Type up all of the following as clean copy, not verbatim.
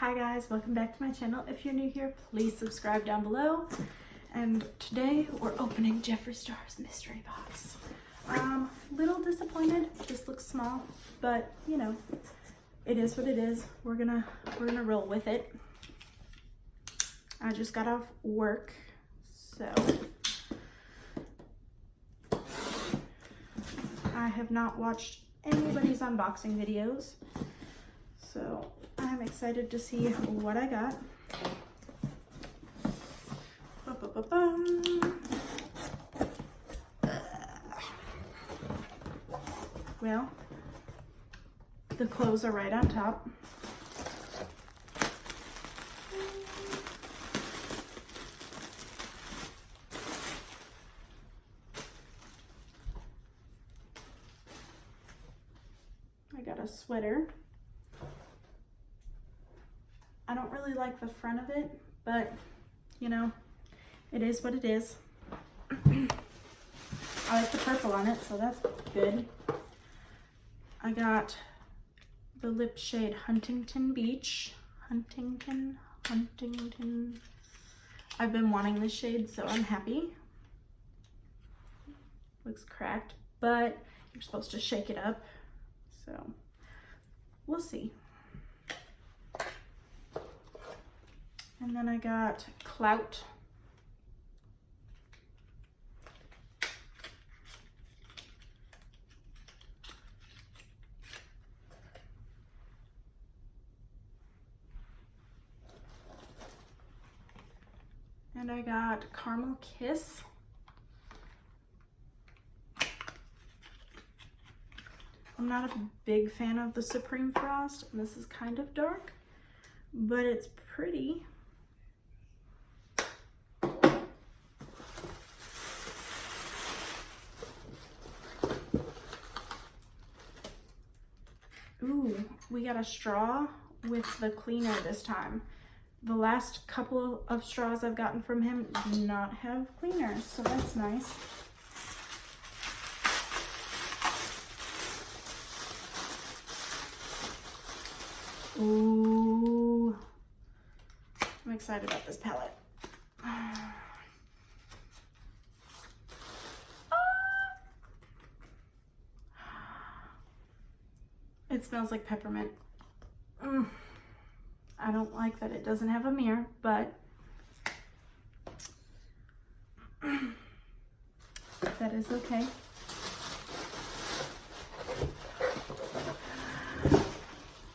Hi guys, welcome back to my channel. If you're new here, please subscribe down below. And today we're opening Jeffree Star's mystery box. Little disappointed. This looks small, but you know, it is what it is. We're gonna roll with it. I just got off work, so I have not watched anybody's unboxing videos, so I'm excited to see what I got. Well, the clothes are right on top. I got a sweater. I don't really like the front of it, but you know, it is what it is. I like the purple on it, so that's good. I got the lip shade Huntington Beach. Huntington. I've been wanting this shade, so I'm happy. Looks cracked, but you're supposed to shake it up, so we'll see. And then I got Clout. And I got Caramel Kiss. I'm not a big fan of the Supreme Frost, and this is kind of dark, but it's pretty. Ooh, we got a straw with the cleaner this time. The last couple of straws I've gotten from him do not have cleaners, so that's nice. Ooh, I'm excited about this palette. It smells like peppermint. I don't like that it doesn't have a mirror, but that is okay.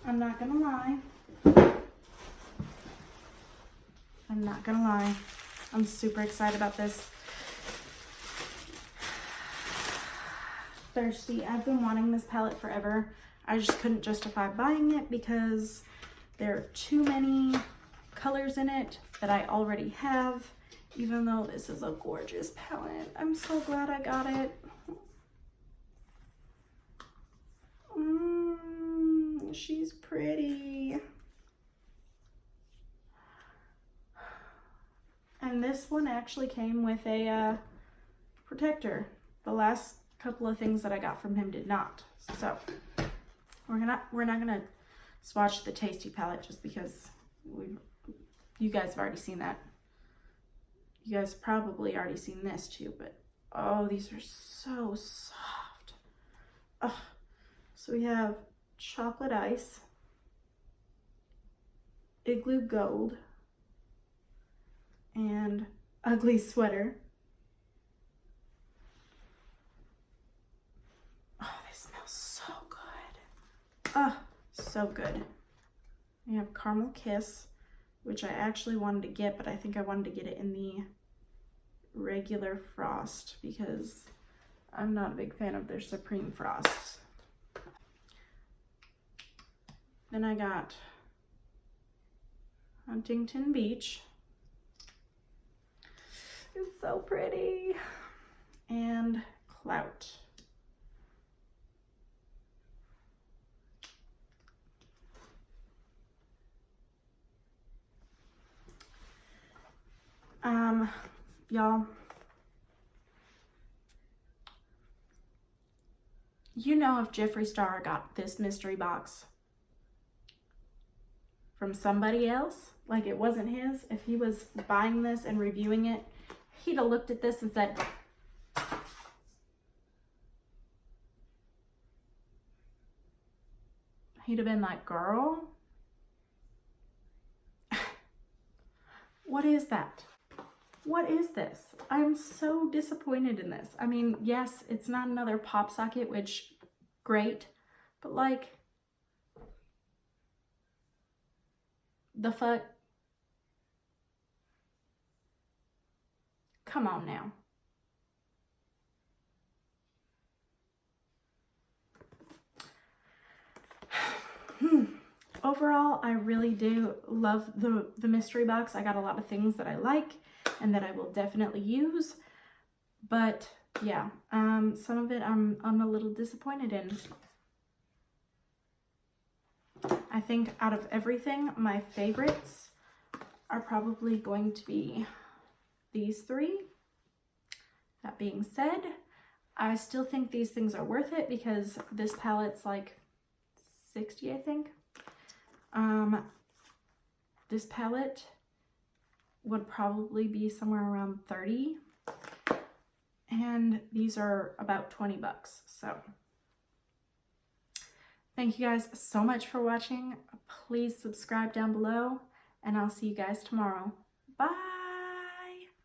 I'm not gonna lie. I'm super excited about this. Thirsty. I've been wanting this palette forever. I just couldn't justify buying it because there are too many colors in it that I already have, even though this is a gorgeous palette. I'm so glad I got it. She's pretty. And this one actually came with a protector. The last couple of things that I got from him did not. So we're not gonna swatch the Tasty palette just because you guys have already seen that. You guys probably already seen this too, but oh, these are so soft. Oh, so we have Chocolate Ice, Igloo Gold, and Ugly Sweater. Oh, they smell so good. Oh, so good. We have Caramel Kiss, which I actually wanted to get, but I think I wanted to get it in the regular Frost because I'm not a big fan of their Supreme Frosts. Then I got Huntington Beach. It's so pretty. And Clout. Y'all, you know, if Jeffree Star got this mystery box, from somebody else, like it wasn't his, if he was buying this and reviewing it, he'd have looked at this and said, he'd have been like, girl, what is that? What is this? I'm so disappointed in this. I mean, yes, it's not another pop socket, which, great, but like, the fuck? Come on now. Overall, I really do love the mystery box. I got a lot of things that I like and that I will definitely use. But yeah, some of it I'm a little disappointed in. I think out of everything, my favorites are probably going to be these three. That being said, I still think these things are worth it because this palette's like $60, I think. This palette would probably be somewhere around $30, and these are about $20. So thank you guys so much for watching. Please subscribe down below, and I'll see you guys tomorrow. Bye.